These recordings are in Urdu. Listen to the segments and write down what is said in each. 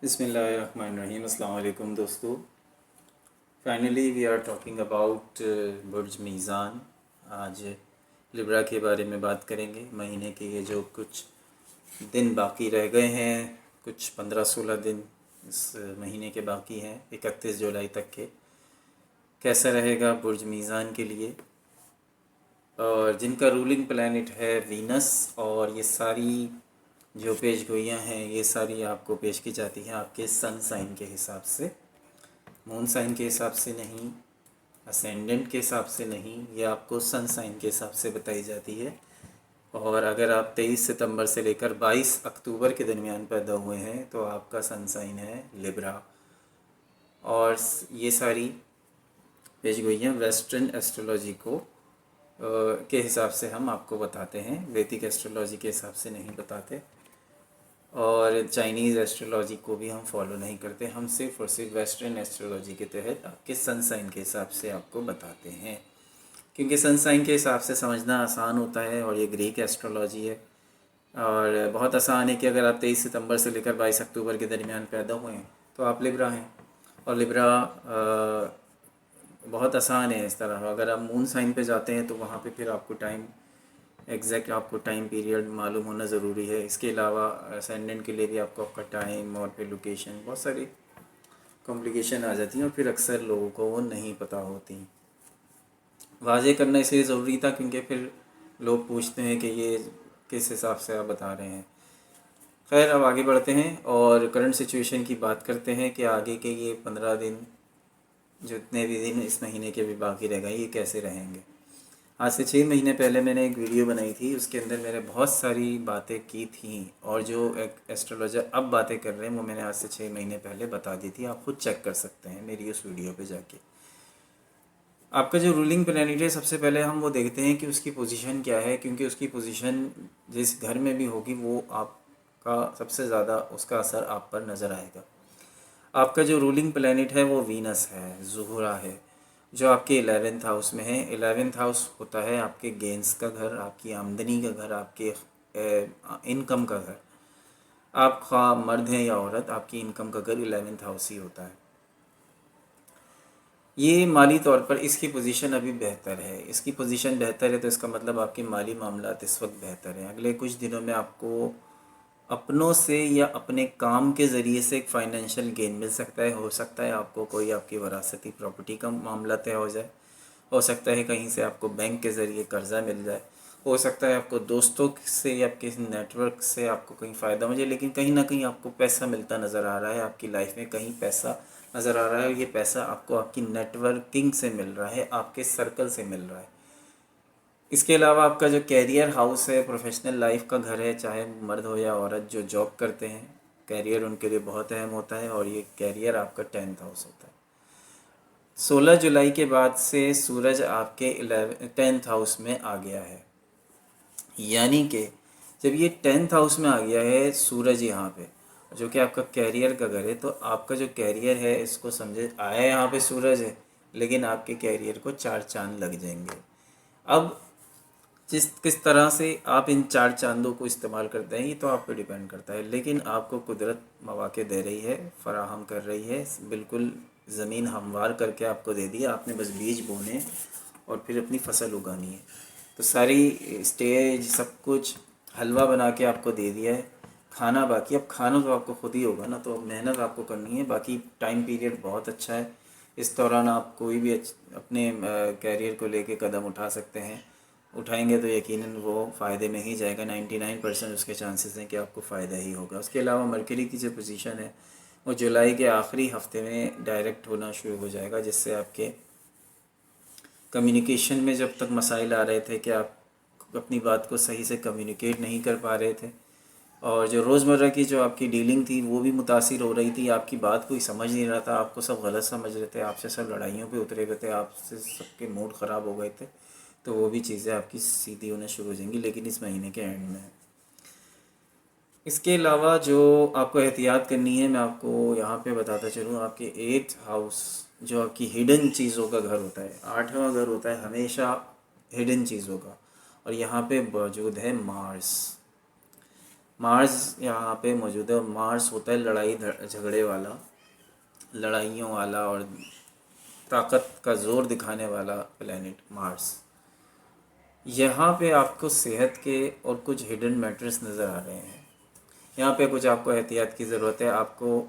بسم اللہ الرحمن الرحیم. السلام علیکم دوستو. Finally we are talking about برج میزان. آج لبرا کے بارے میں بات کریں گے. مہینے کے یہ جو کچھ دن باقی رہ گئے ہیں، کچھ 15-16 دن اس مہینے کے باقی ہیں 31 جولائی تک کے، کیسا رہے گا برج میزان کے لیے، اور جن کا رولنگ پلانٹ ہے وینس. اور یہ ساری جو پیش گوئیاں ہیں یہ ساری آپ کو پیش کی جاتی ہیں آپ کے سن سائن کے حساب سے، مون سائن کے حساب سے نہیں، اسینڈنٹ کے حساب سے نہیں، یہ آپ کو سن سائن کے حساب سے بتائی جاتی ہے. اور اگر آپ 23 ستمبر سے لے کر 22 اکتوبر کے درمیان پیدا ہوئے ہیں تو آپ کا سن سائن ہے لبرا. اور یہ ساری پیش گوئیاں ویسٹرن ایسٹرولوجی کو کے حساب سے ہم آپ کو بتاتے ہیں، ویدک ایسٹرولوجی کے حساب سے نہیں بتاتے، اور چائنیز ایسٹرولوجی کو بھی ہم فالو نہیں کرتے. ہم صرف اور صرف ویسٹرن ایسٹرولوجی کے تحت آپ کے سن سائن کے حساب سے آپ کو بتاتے ہیں، کیونکہ سن سائن کے حساب سے سمجھنا آسان ہوتا ہے. اور یہ گریک ایسٹرولوجی ہے اور بہت آسان ہے کہ اگر آپ 23 ستمبر سے لے کر 22 اکتوبر کے درمیان پیدا ہوئے ہیں تو آپ لبرا ہیں. اور لبرا بہت آسان ہے اس طرح. اگر آپ مون سائن پہ جاتے ہیں تو وہاں پہ پھر آپ کو ٹائم ایگزیکٹ آپ کو ٹائم پیریڈ معلوم ہونا ضروری ہے. اس کے علاوہ اسینڈنٹ کے لیے بھی آپ کو آپ کا ٹائم اور پھر لوکیشن، بہت ساری کمپلیکیشن آ جاتی ہیں اور پھر اکثر لوگوں کو وہ نہیں پتہ ہوتی. واضح کرنا اس لیے ضروری تھا کیونکہ پھر لوگ پوچھتے ہیں کہ یہ کس حساب سے آپ بتا رہے ہیں. خیر، اب آگے بڑھتے ہیں اور کرنٹ سچویشن کی بات کرتے ہیں کہ آگے کے یہ 15 دن جتنے بھی دن اس مہینے کے بھی باقی رہ گئے یہ کیسے رہیں گے. آج سے 6 مہینے پہلے میں نے ایک ویڈیو بنائی تھی، اس کے اندر میں نے بہت ساری باتیں کی تھیں، اور جو ایک ایسٹرولوجر اب باتیں کر رہے ہیں وہ میں نے آج سے 6 مہینے پہلے بتا دی تھی. آپ خود چیک کر سکتے ہیں میری اس ویڈیو پہ جا کے. آپ کا جو رولنگ پلانٹ ہے، سب سے پہلے ہم وہ دیکھتے ہیں کہ اس کی پوزیشن کیا ہے، کیونکہ اس کی پوزیشن جس گھر میں بھی ہوگی وہ آپ کا سب سے زیادہ اس کا اثر آپ پر نظر آئے گا. آپ کا جو رولنگ پلانٹ ہے وہ وینس ہے، زہرہ ہے، جو آپ کے 11th ہاؤس میں ہے. 11th ہاؤس ہوتا ہے آپ کے گینز کا گھر، آپ کی آمدنی کا گھر، آپ کے انکم کا گھر. آپ خواہ مرد ہیں یا عورت، آپ کی انکم کا گھر 11th ہاؤس ہی ہوتا ہے. یہ مالی طور پر اس کی پوزیشن ابھی بہتر ہے. اس کی پوزیشن بہتر ہے تو اس کا مطلب آپ کے مالی معاملات اس وقت بہتر ہیں. اگلے کچھ دنوں میں آپ کو اپنوں سے یا اپنے کام کے ذریعے سے ایک فائنینشیل گین مل سکتا ہے. ہو سکتا ہے آپ کو کوئی آپ کی وراثتی پراپرٹی کا معاملہ طے ہو جائے، ہو سکتا ہے کہیں سے آپ کو بینک کے ذریعے قرضہ مل جائے، ہو سکتا ہے آپ کو دوستوں سے یا کسی نیٹ ورک سے آپ کو کہیں فائدہ مل جائے. لیکن کہیں نہ کہیں آپ کو پیسہ ملتا نظر آ رہا ہے، آپ کی لائف میں کہیں پیسہ نظر آ رہا ہے. یہ پیسہ آپ کو آپ کی نیٹ ورکنگ سے مل رہا ہے، آپ کے سرکل سے مل رہا ہے. اس کے علاوہ آپ کا جو کیریئر ہاؤس ہے، پروفیشنل لائف کا گھر ہے، چاہے مرد ہو یا عورت جو جاب کرتے ہیں، کیریئر ان کے لیے بہت اہم ہوتا ہے، اور یہ کیریئر آپ کا 10th ہاؤس ہوتا ہے. 16 جولائی کے بعد سے سورج آپ کے 10th ہاؤس میں آ گیا ہے. یعنی کہ جب یہ 10th ہاؤس میں آ گیا ہے سورج یہاں پہ، جو کہ آپ کا کیریئر کا گھر ہے، تو آپ کا جو کیریئر ہے اس کو سمجھے آیا یہاں پہ سورج ہے، لیکن آپ کے کیریئر کو 4 چاند لگ جائیں گے. اب کس طرح سے آپ ان 4 چاندوں کو استعمال کرتے ہیں یہ تو آپ پہ ڈیپینڈ کرتا ہے، لیکن آپ کو قدرت مواقع دے رہی ہے، فراہم کر رہی ہے. بالکل زمین ہموار کر کے آپ کو دے دیا، آپ نے بس بیج بونے اور پھر اپنی فصل اگانی ہے. تو ساری اسٹیج سب کچھ حلوہ بنا کے آپ کو دے دیا ہے. کھانا باقی، اب کھانا تو آپ کو خود ہی ہوگا نا، تو محنت آپ کو کرنی ہے. باقی ٹائم پیریڈ بہت اچھا ہے، اس دوران آپ کوئی بھی اپنے کیریئر کو لے کے قدم اٹھا سکتے ہیں. اٹھائیں گے تو یقیناً وہ فائدے میں ہی جائے گا. 99% اس کے چانسز ہیں کہ آپ کو فائدہ ہی ہوگا. اس کے علاوہ مرکری کی جو پوزیشن ہے وہ جولائی کے آخری ہفتے میں ڈائریکٹ ہونا شروع ہو جائے گا، جس سے آپ کے کمیونیکیشن میں جب تک مسائل آ رہے تھے کہ آپ اپنی بات کو صحیح سے کمیونیکیٹ نہیں کر پا رہے تھے، اور جو روزمرہ کی جو آپ کی ڈیلنگ تھی وہ بھی متاثر ہو رہی تھی، آپ کی بات کوئی سمجھ نہیں رہا تھا، آپ کو سب غلط سمجھ رہے تھے، آپ سے سب لڑائیوں پہ اترے ہوئے تھے، آپ سے سب کے موڈ خراب ہو گئے تھے، تو وہ بھی چیزیں آپ کی سیدھی ہونا شروع ہو جائیں گی، لیکن اس مہینے کے اینڈ میں. اس کے علاوہ جو آپ کو احتیاط کرنی ہے میں آپ کو یہاں پہ بتاتا چلوں. آپ کے 8th ہاؤس جو آپ کی ہڈن چیزوں کا گھر ہوتا ہے، 8واں گھر ہوتا ہے ہمیشہ ہڈن چیزوں کا، اور یہاں پہ موجود ہے مارس. مارس یہاں پہ موجود ہے، اور مارس ہوتا ہے لڑائی جھگڑے والا، لڑائیوں والا اور طاقت کا زور دکھانے والا پلینٹ مارس۔ یہاں پہ آپ کو صحت کے اور کچھ ہڈن میٹرز نظر آ رہے ہیں۔ یہاں پہ کچھ آپ کو احتیاط کی ضرورت ہے، آپ کو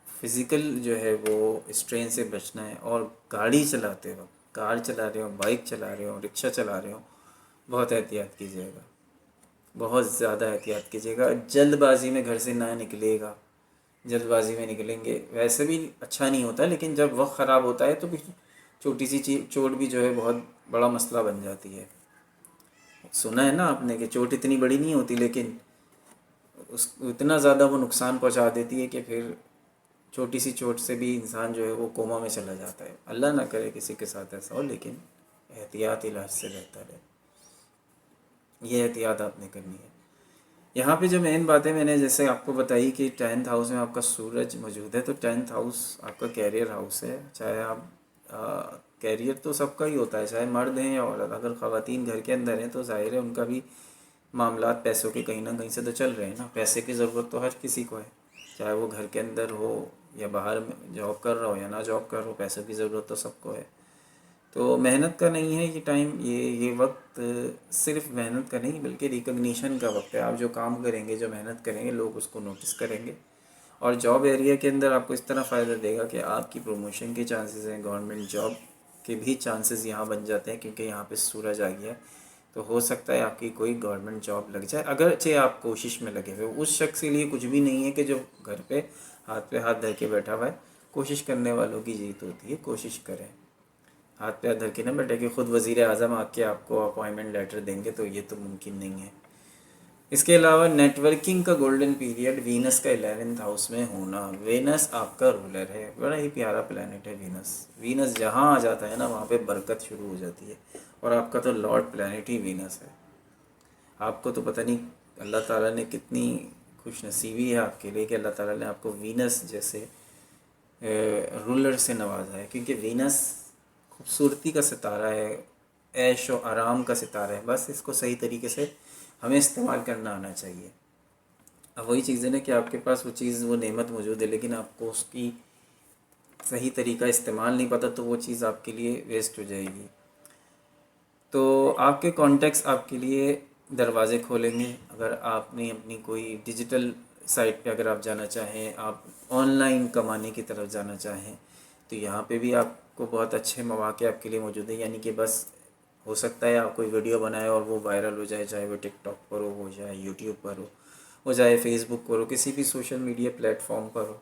فزیکل جو ہے وہ اسٹرین سے بچنا ہے، اور گاڑی چلاتے ہو، کار چلا رہے ہو، بائک چلا رہے ہو، رکشہ چلا رہے ہو، بہت احتیاط کیجیے گا، بہت زیادہ احتیاط کیجیے گا۔ جلد بازی میں گھر سے نہ نکلے گا، جلد بازی میں نکلیں گے ویسے بھی اچھا نہیں ہوتا، لیکن جب وقت خراب ہوتا ہے تو چھوٹی سی چیز چوٹ بھی جو ہے بہت بڑا مسئلہ بن جاتی ہے۔ سنا ہے نا آپ نے کہ چوٹ اتنی بڑی نہیں ہوتی، لیکن اتنا زیادہ وہ نقصان پہنچا دیتی ہے کہ پھر چھوٹی سی چوٹ سے بھی انسان جو ہے وہ کوما میں چلا جاتا ہے۔ اللہ نہ کرے کسی کے ساتھ ایسا ہو، لیکن احتیاط علاج سے بہتر ہے، یہ احتیاط آپ نے کرنی ہے۔ یہاں پہ جو مین باتیں میں نے جیسے آپ کو بتائی کہ 10th ہاؤس میں آپ کا سورج موجود ہے، تو 10th ہاؤس آپ کا کیریئر ہاؤس ہے۔ چاہے آپ کیریئر تو سب کا ہی ہوتا ہے، چاہے مرد ہیں یا عورت۔ اگر خواتین گھر کے اندر ہیں تو ظاہر ہے ان کا بھی معاملات پیسوں کے کہیں نہ کہیں سے تو چل رہے ہیں نا، پیسے کی ضرورت تو ہر کسی کو ہے، چاہے وہ گھر کے اندر ہو یا باہر جاب کر رہا ہو یا نہ جاب کر رہا ہو، پیسوں کی ضرورت تو سب کو ہے۔ تو محنت کا نہیں ہے یہ ٹائم، یہ وقت صرف محنت کا نہیں بلکہ ریکگنیشن کا وقت ہے۔ آپ جو کام کریں گے، جو محنت کریں گے، لوگ اس کو نوٹس کریں گے، اور جاب ایریا کے اندر آپ کو اس طرح فائدہ دے گا کہ آپ کی پروموشن کے چانسز ہیں، گورنمنٹ جاب کے بھی چانسز یہاں بن جاتے ہیں، کیونکہ یہاں پہ سورج آ گیا ہے، تو ہو سکتا ہے آپ کی کوئی گورنمنٹ جاب لگ جائے، اگرچہ آپ کوشش میں لگے ہوئے۔ اس شخص کے لیے کچھ بھی نہیں ہے کہ جو گھر پہ ہاتھ دھر کے بیٹھا ہوا ہے، کوشش کرنے والوں کی جیت ہوتی ہے، کوشش کریں، ہاتھ پہ ہاتھ دھر کے نہ بیٹھے کہ خود وزیر اعظم آ کے آپ کو اپوائنٹمنٹ لیٹر دیں گے، تو یہ تو ممکن نہیں ہے۔ اس کے علاوہ نیٹ ورکنگ کا گولڈن پیریڈ وینس کا 11th ہاؤس میں ہونا۔ وینس آپ کا رولر ہے، بڑا ہی پیارا پلینٹ ہے وینس۔ وینس جہاں آ جاتا ہے نا وہاں پہ برکت شروع ہو جاتی ہے، اور آپ کا تو لارڈ پلینٹ ہی وینس ہے۔ آپ کو تو پتہ نہیں اللہ تعالیٰ نے کتنی خوش نصیبی ہے آپ کے لیے کہ اللہ تعالیٰ نے آپ کو وینس جیسے رولر سے نوازا ہے، کیونکہ وینس خوبصورتی کا ستارہ ہے، عیش و آرام کا ستارہ ہے، بس اس کو صحیح طریقے سے ہمیں استعمال کرنا آنا چاہیے۔ اب وہی چیز ہے نا کہ آپ کے پاس وہ چیز، وہ نعمت موجود ہے، لیکن آپ کو اس کی صحیح طریقہ استعمال نہیں پتہ، تو وہ چیز آپ کے لیے ویسٹ ہو جائے گی۔ تو آپ کے کانٹیکٹس آپ کے لیے دروازے کھولیں گے۔ اگر آپ نے اپنی کوئی ڈیجیٹل سائٹ پہ اگر آپ جانا چاہیں، آپ آن لائن کمانے کی طرف جانا چاہیں، تو یہاں پہ بھی آپ کو بہت اچھے مواقع آپ کے لیے موجود ہیں۔ یعنی کہ بس ہو سکتا ہے آپ کوئی ویڈیو بنائے اور وہ وائرل ہو جائے، چاہے وہ ٹک ٹاک پر ہو جائے یوٹیوب پر ہو جائے فیس بک پر ہو، کسی بھی سوشل میڈیا پلیٹ فارم پر ہو،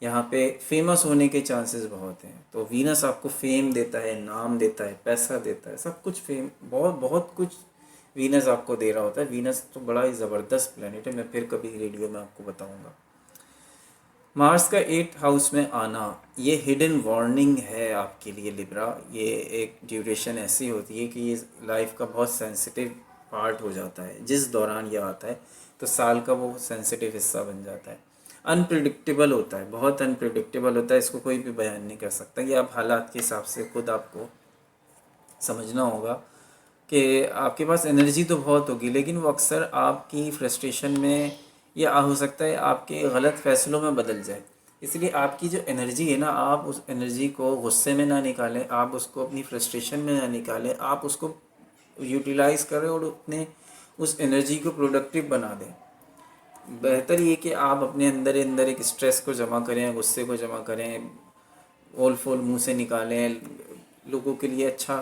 یہاں پہ فیمس ہونے کے چانسز بہت ہیں۔ تو وینس آپ کو فیم دیتا ہے، نام دیتا ہے، پیسہ دیتا ہے، سب کچھ فیم، بہت بہت کچھ وینس آپ کو دے رہا ہوتا ہے۔ وینس تو بڑا ہی زبردست پلینٹ ہے، میں پھر کبھی ریڈیو میں آپ کو بتاؤں گا۔ مارس کا 8 ہاؤس میں آنا یہ ہڈن وارننگ ہے آپ کے لیے لبرا۔ یہ ایک ڈیوریشن ایسی ہوتی ہے کہ یہ لائف کا بہت سینسٹیو پارٹ ہو جاتا ہے، جس دوران یہ آتا ہے تو سال کا وہ سینسٹیو حصہ بن جاتا ہے۔ انپریڈکٹیبل ہوتا ہے، بہت انپریڈکٹیبل ہوتا ہے، اس کو کوئی بھی بیان نہیں کر سکتا۔ یہ آپ حالات کے حساب سے خود آپ کو سمجھنا ہوگا کہ آپ کے پاس انرجی تو بہت ہوگی، لیکن وہ اکثر آپ کی فرسٹریشن میں یا ہو سکتا ہے آپ کے غلط فیصلوں میں بدل جائے۔ اس لیے آپ کی جو انرجی ہے نا، آپ اس انرجی کو غصے میں نہ نکالیں، آپ اس کو اپنی فرسٹریشن میں نہ نکالیں، آپ اس کو یوٹیلائز کریں اور اپنے اس انرجی کو پروڈکٹیو بنا دیں۔ بہتر یہ کہ آپ اپنے اندر ایک اسٹریس کو جمع کریں، غصے کو جمع کریں، اول فول منہ سے نکالیں، لوگوں کے لیے اچھا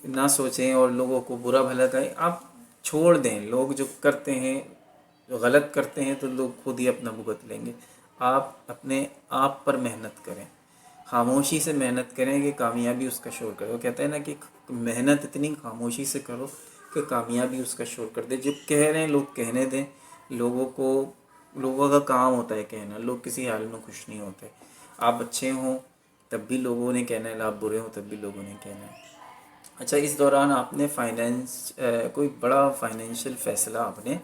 نہ سوچیں اور لوگوں کو برا بھلا کہیں، آپ چھوڑ دیں۔ لوگ جو کرتے ہیں، جو غلط کرتے ہیں، تو لوگ خود ہی اپنا بھگت لیں گے۔ آپ اپنے آپ پر محنت کریں، خاموشی سے محنت کریں کہ کامیابی اس کا شور کرے۔ وہ کہتے ہیں نا کہ محنت اتنی خاموشی سے کرو کہ کامیابی اس کا شور کر دے۔ جو کہہ رہے ہیں لوگ کہنے دیں، لوگوں کا کام ہوتا ہے کہنا، لوگ کسی حال میں خوش نہیں ہوتے۔ آپ اچھے ہوں تب بھی لوگوں نے کہنا ہے، آپ برے ہوں تب بھی لوگوں نے کہنا ہے۔ اچھا، اس دوران آپ نے کوئی بڑا فائنینشیل فیصلہ آپ نے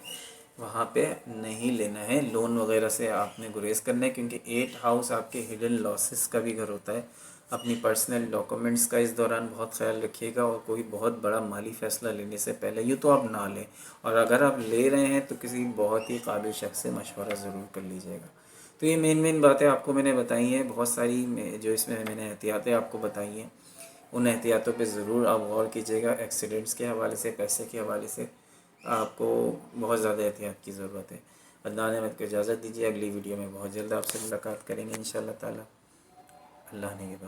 وہاں پہ نہیں لینا ہے، لون وغیرہ سے آپ نے گریز کرنا ہے، کیونکہ 8 ہاؤس آپ کے ہڈن لاسز کا بھی گھر ہوتا ہے۔ اپنی پرسنل ڈاکومنٹس کا اس دوران بہت خیال رکھیے گا، اور کوئی بہت بڑا مالی فیصلہ لینے سے پہلے یوں تو آپ نہ لیں، اور اگر آپ لے رہے ہیں تو کسی بہت ہی قابل شخص سے مشورہ ضرور کر لیجیے گا۔ تو یہ مین باتیں آپ کو میں نے بتائی ہیں، بہت ساری جو اس میں نے احتیاطیں آپ کو بتائی ہیں، ان احتیاطوں پہ ضرور آپ غور کیجیے گا۔ ایکسیڈنٹس کے حوالے سے، پیسے کے حوالے سے آپ کو بہت زیادہ احتیاط کی ضرورت ہے۔ اللہ نے مجھ کو اجازت دیجیے، اگلی ویڈیو میں بہت جلد آپ سے ملاقات کریں گے انشاءاللہ تعالی۔ اللہ نے